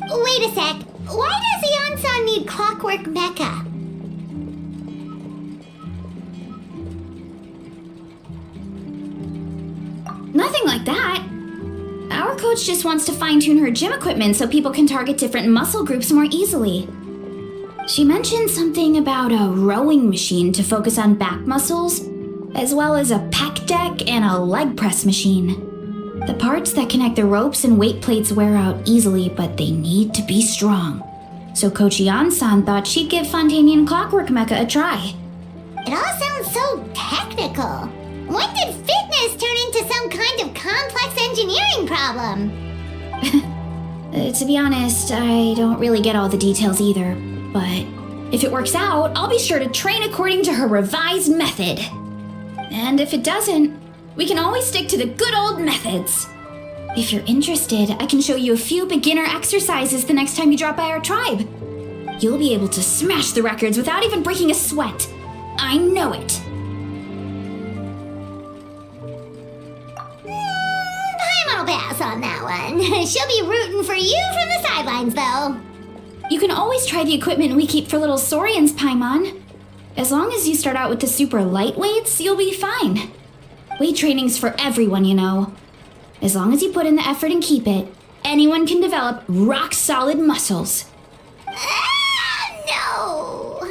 Wait a sec. Why does Ion-san need clockwork mecha? Nothing like that. Our coach just wants to fine-tune her gym equipment so people can target different muscle groups more easily. She mentioned something about a rowing machine to focus on back muscles, as well as a pec deck and a leg press machine. The parts that connect the ropes and weight plates wear out easily, but they need to be strong. So Kochi-an-san thought she'd give Fontanian Clockwork Mecha a try. It all sounds so technical. When did fitness turn into some kind of complex engineering problem? To be honest, I don't really get all the details either. But if it works out, I'll be sure to train according to her revised method. And if it doesn't, we can always stick to the good old methods. If you're interested, I can show you a few beginner exercises the next time you drop by our tribe. You'll be able to smash the records without even breaking a sweat. I know it. Paimon will pass on that one. She'll be rooting for you from the sidelines, though. You can always try the equipment we keep for little Saurians, Paimon. As long as you start out with the super lightweights, you'll be fine. Weight training's for everyone, you know. As long as you put in the effort and keep it, anyone can develop rock-solid muscles. No!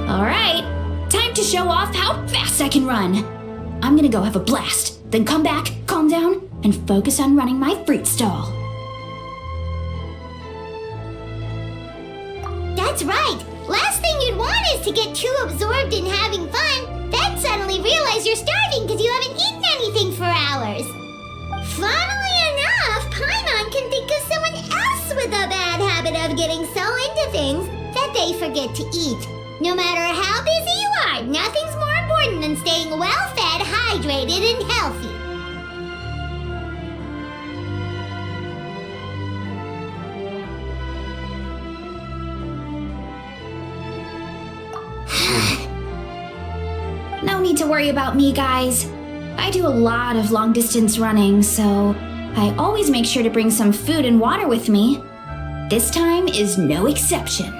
Alright, time to show off how fast I can run. I'm gonna go have a blast, then come back, calm down, and focus on running my fruit stall. That's right. Last thing you'd want is to get too absorbed in having fun, then suddenly realize you're starving because you haven't eaten anything for hours. Funnily enough, Paimon can think of someone else with a bad habit of getting so into things that they forget to eat. No matter how busy you are, nothing's more important than staying well-fed, hydrated, and healthy. No need to worry about me, guys. I do a lot of long-distance running, so I always make sure to bring some food and water with me. This time is no exception.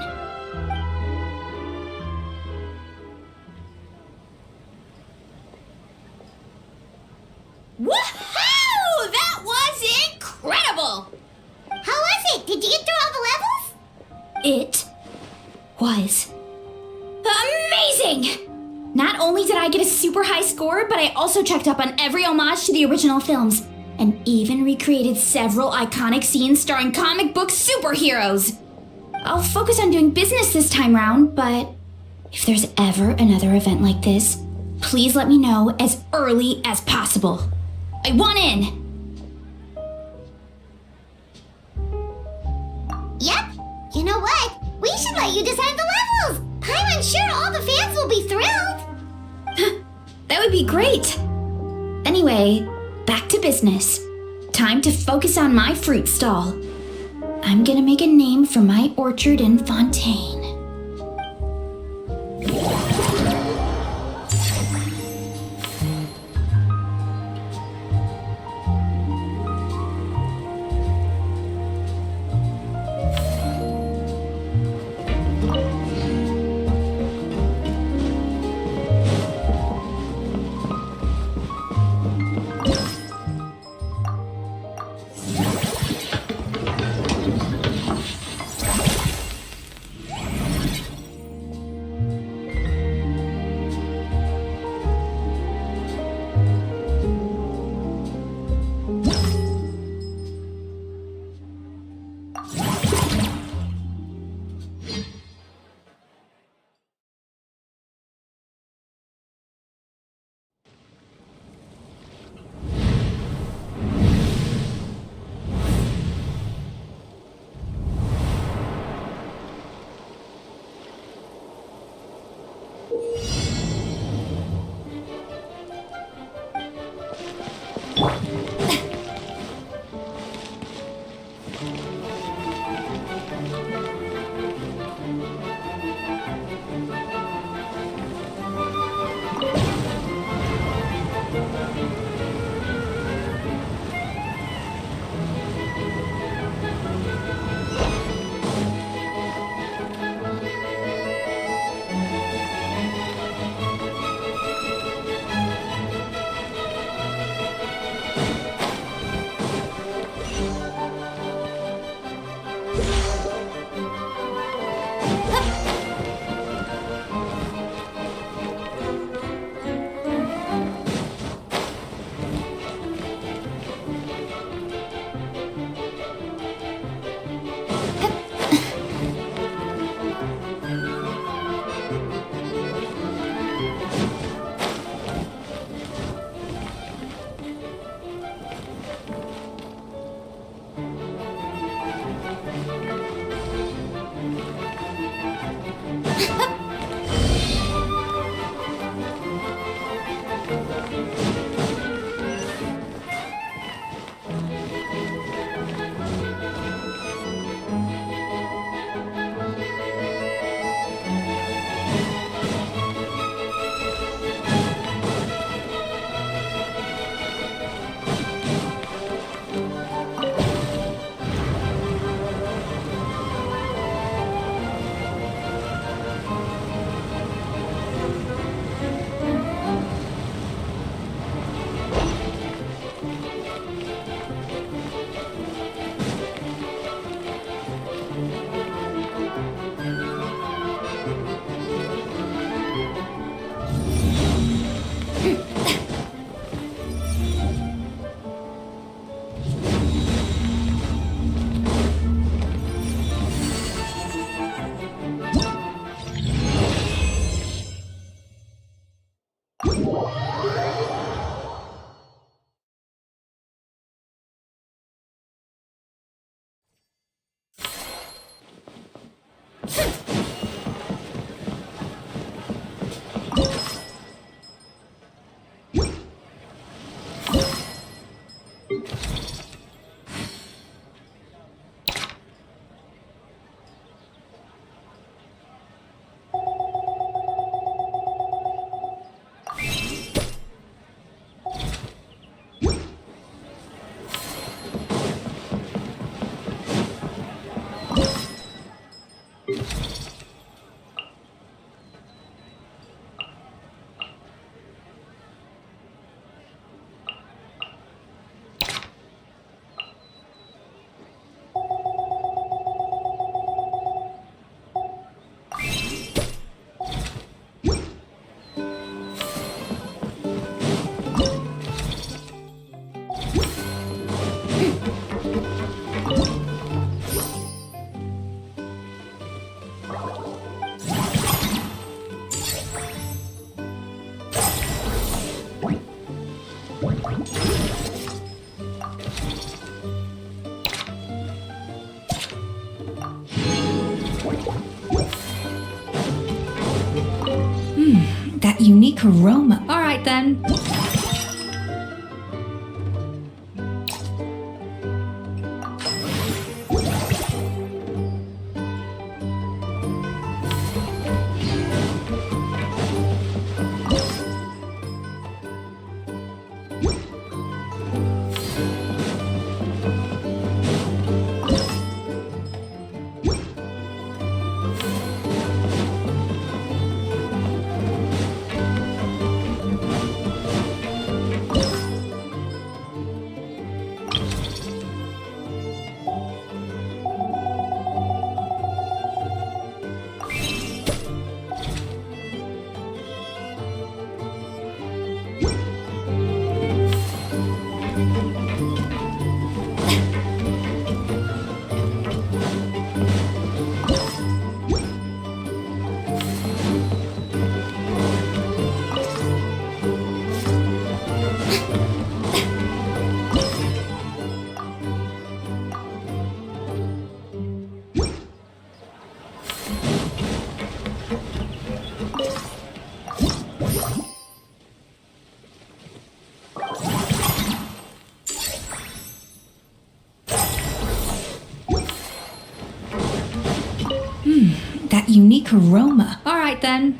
Woohoo! That was incredible! How was it? Did you get through all the levels? It was amazing! Not only did I get a super high score, but I also checked up on every homage to the original films, and even recreated several iconic scenes starring comic book superheroes. I'll focus on doing business this time round, but if there's ever another event like this, please let me know as early as possible. I want in! Yep. You know what? We should let you design the levels. I'm sure all the fans will be thrilled. That would be great. Anyway, back to business. Time to focus on my fruit stall. I'm gonna make a name for my orchard in Fontaine. That unique aroma. All right then. That unique aroma. All right then.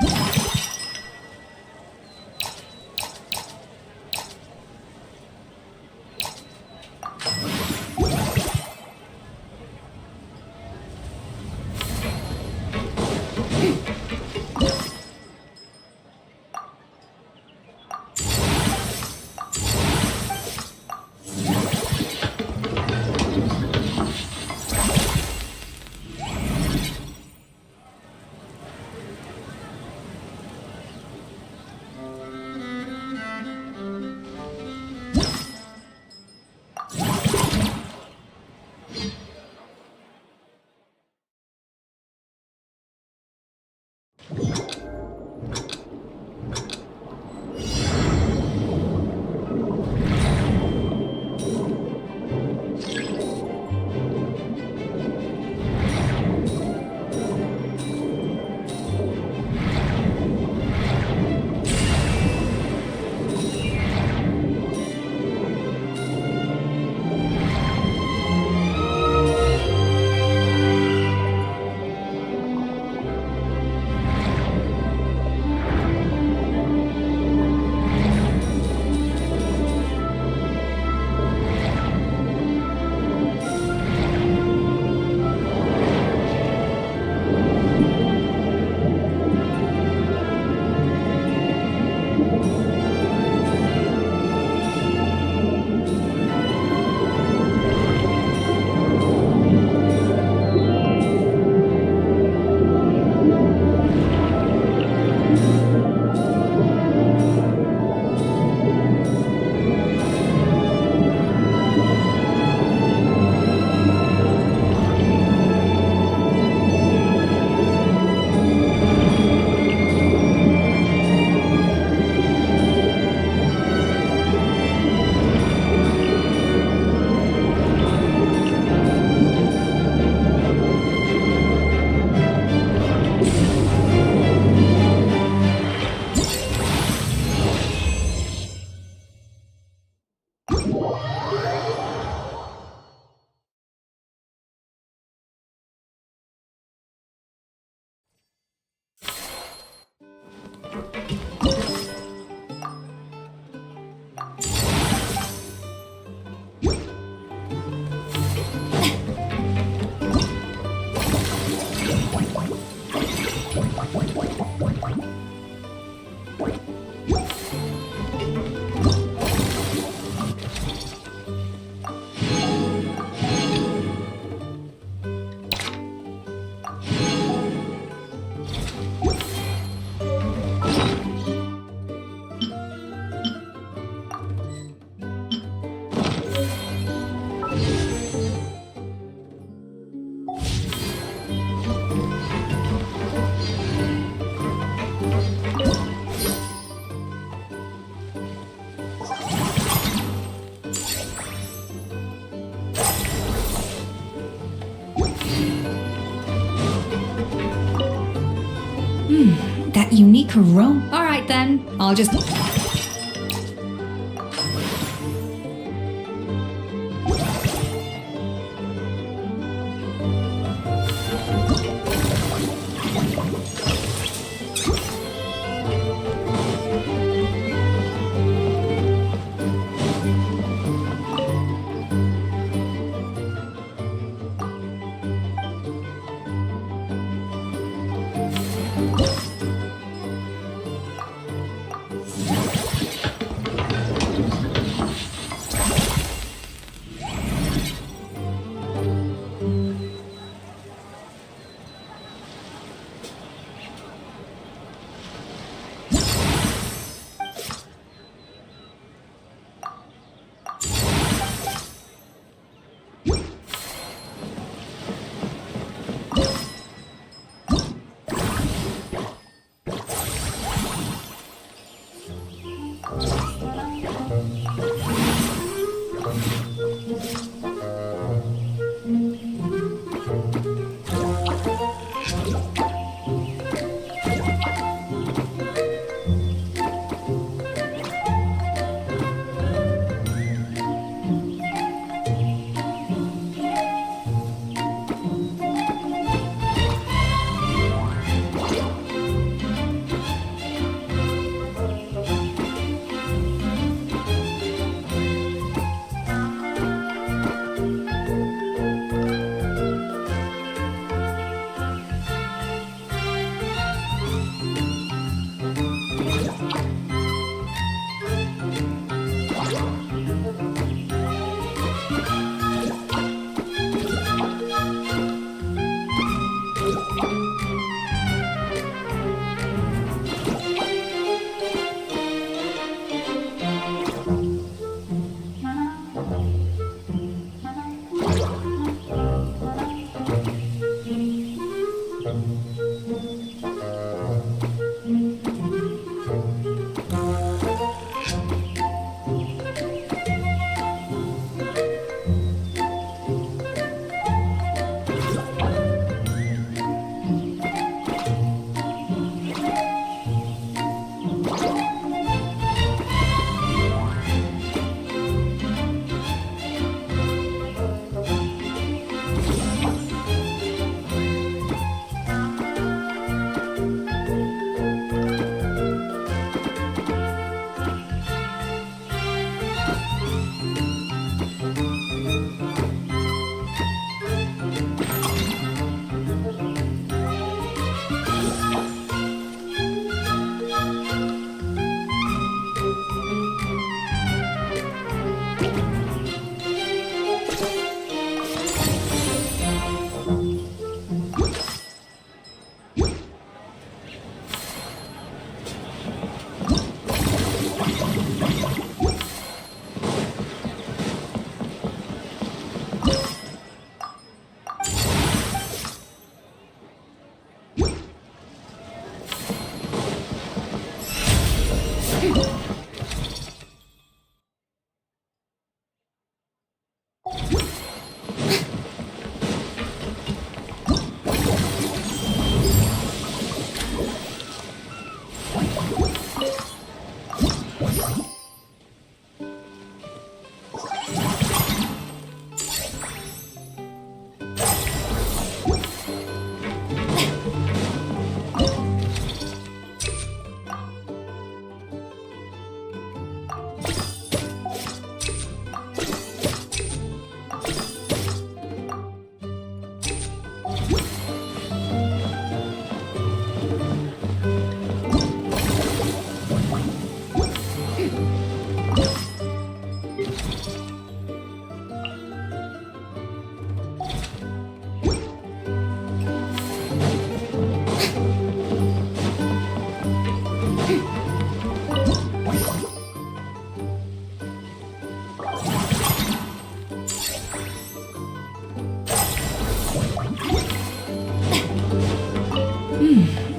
unique aroma. Alright then, I'll just...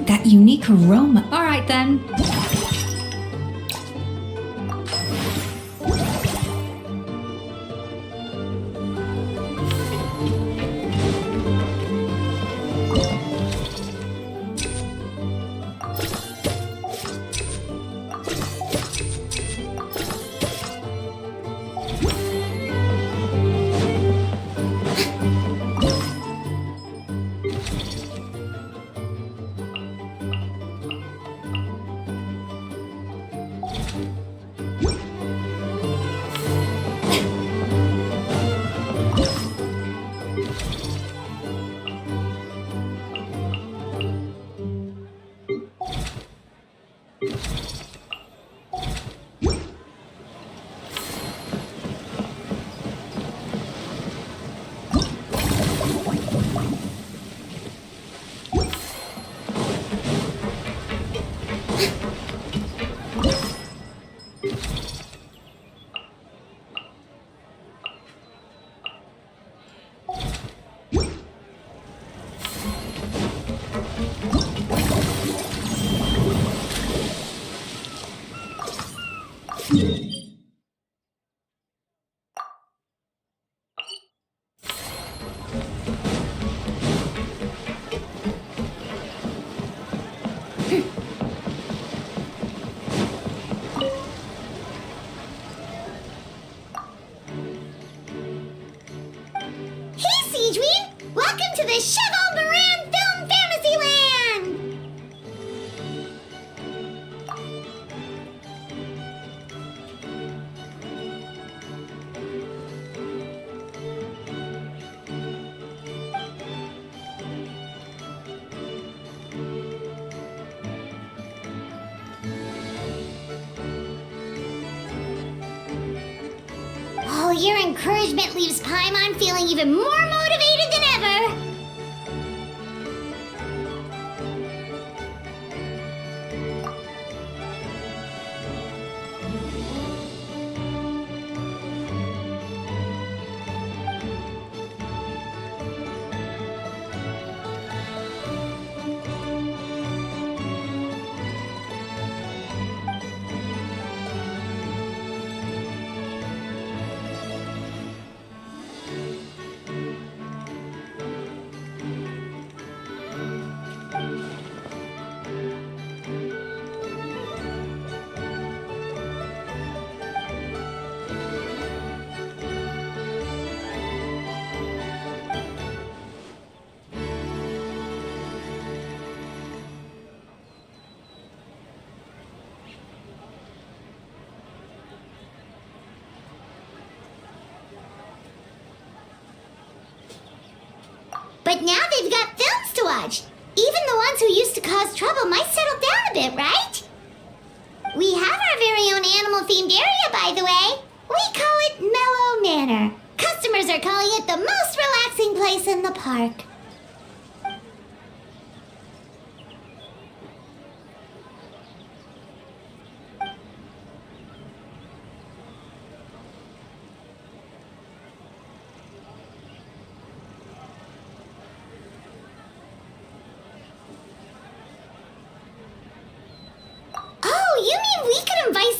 That unique aroma. Alright then. to the Cheval Moran Film Fantasyland! Oh, your encouragement leaves Paimon feeling even more motivated than ever. But now they've got films to watch. Even the ones who used to cause trouble might settle down a bit, right? We have our very own animal-themed area, by the way. We call it Mellow Manor. Customers are calling it the most relaxing place in the park.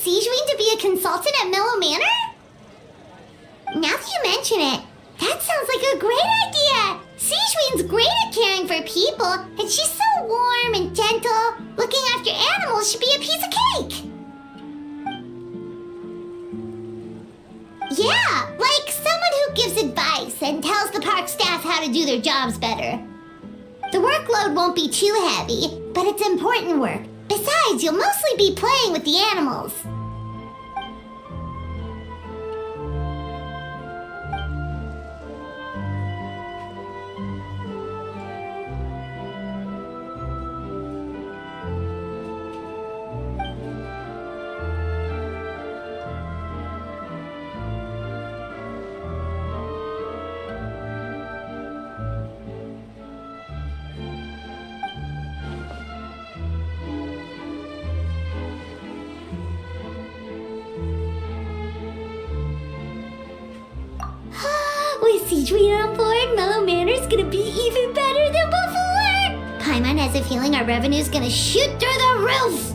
Siegeween to be a consultant at Mellow Manor? Now that you mention it, that sounds like a great idea! Siegeween's great at caring for people, and she's so warm and gentle. Looking after animals should be a piece of cake! Yeah, like someone who gives advice and tells the park staff how to do their jobs better. The workload won't be too heavy, but it's important work. Besides, you'll mostly be playing with the animals. With Siegeween on board, Mellow Manor's gonna be even better than before! Paimon has a feeling our revenue's gonna shoot through the roof!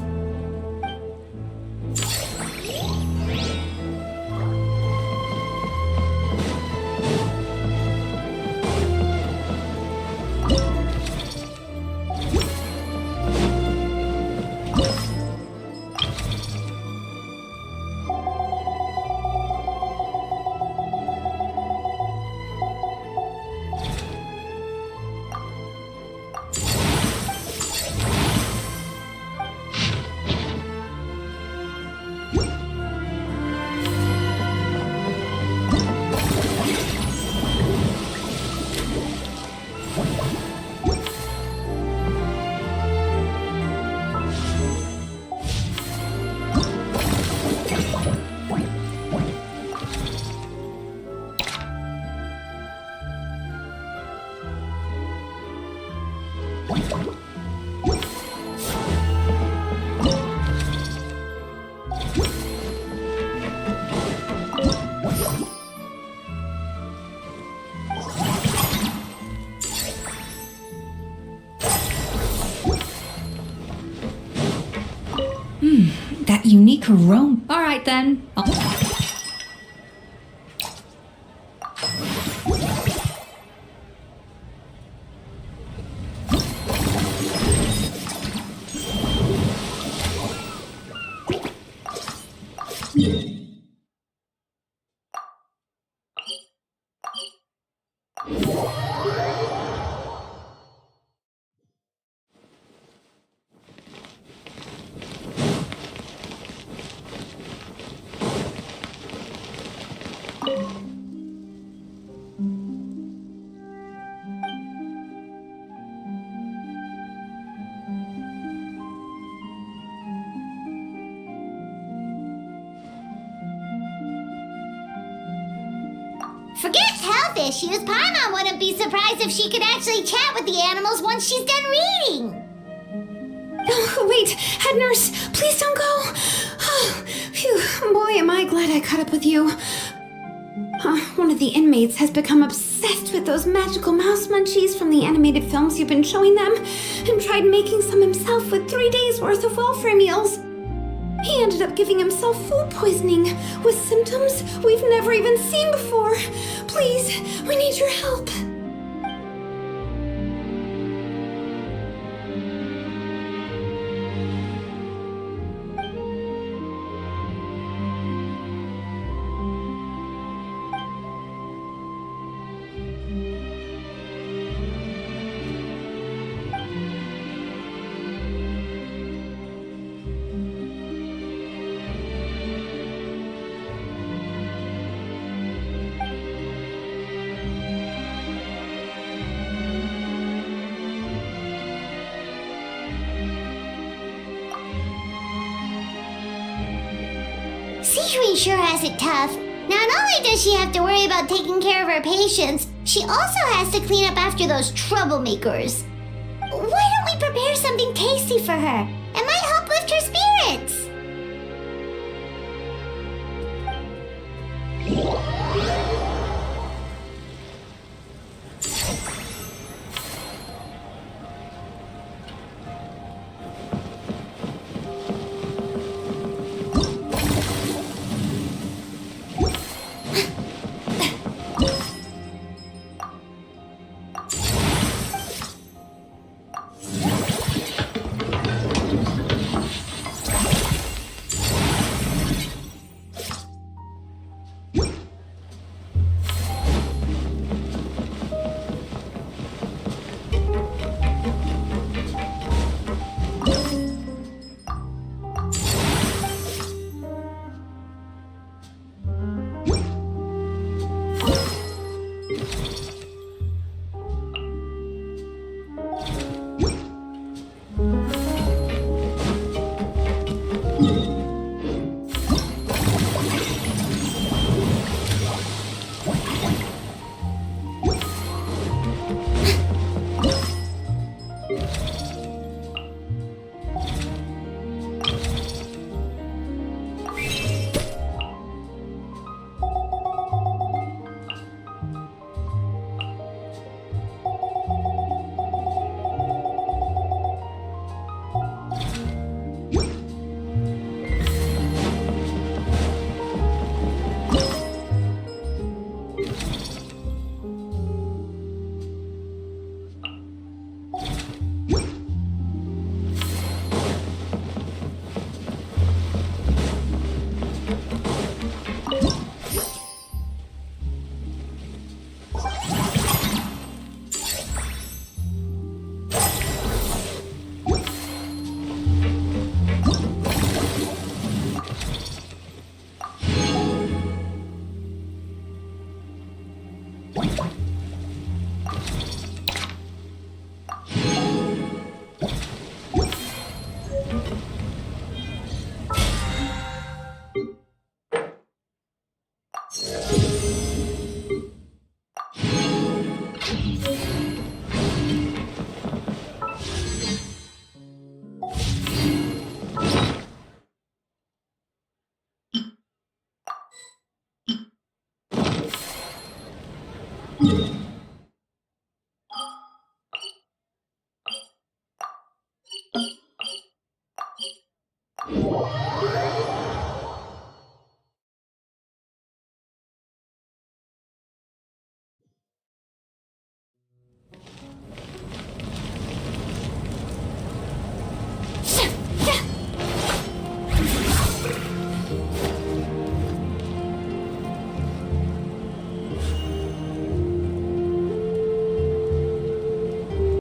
That unique aroma. All right, then. Forget health issues. Paimon wouldn't be surprised if she could actually chat with the animals once she's done reading. Oh, wait, head nurse, please don't go. Oh, phew, boy, am I glad I caught up with you. One of the inmates has become obsessed with those magical mouse munchies from the animated films you've been showing them, and tried making some himself with 3 days' worth of welfare meals. He ended up giving himself food poisoning with symptoms we've never even seen before. Please, we need your help. Seagreen sure has it tough. Not only does she have to worry about taking care of her patients, she also has to clean up after those troublemakers. Why don't we prepare something tasty for her? It might help lift her spirits.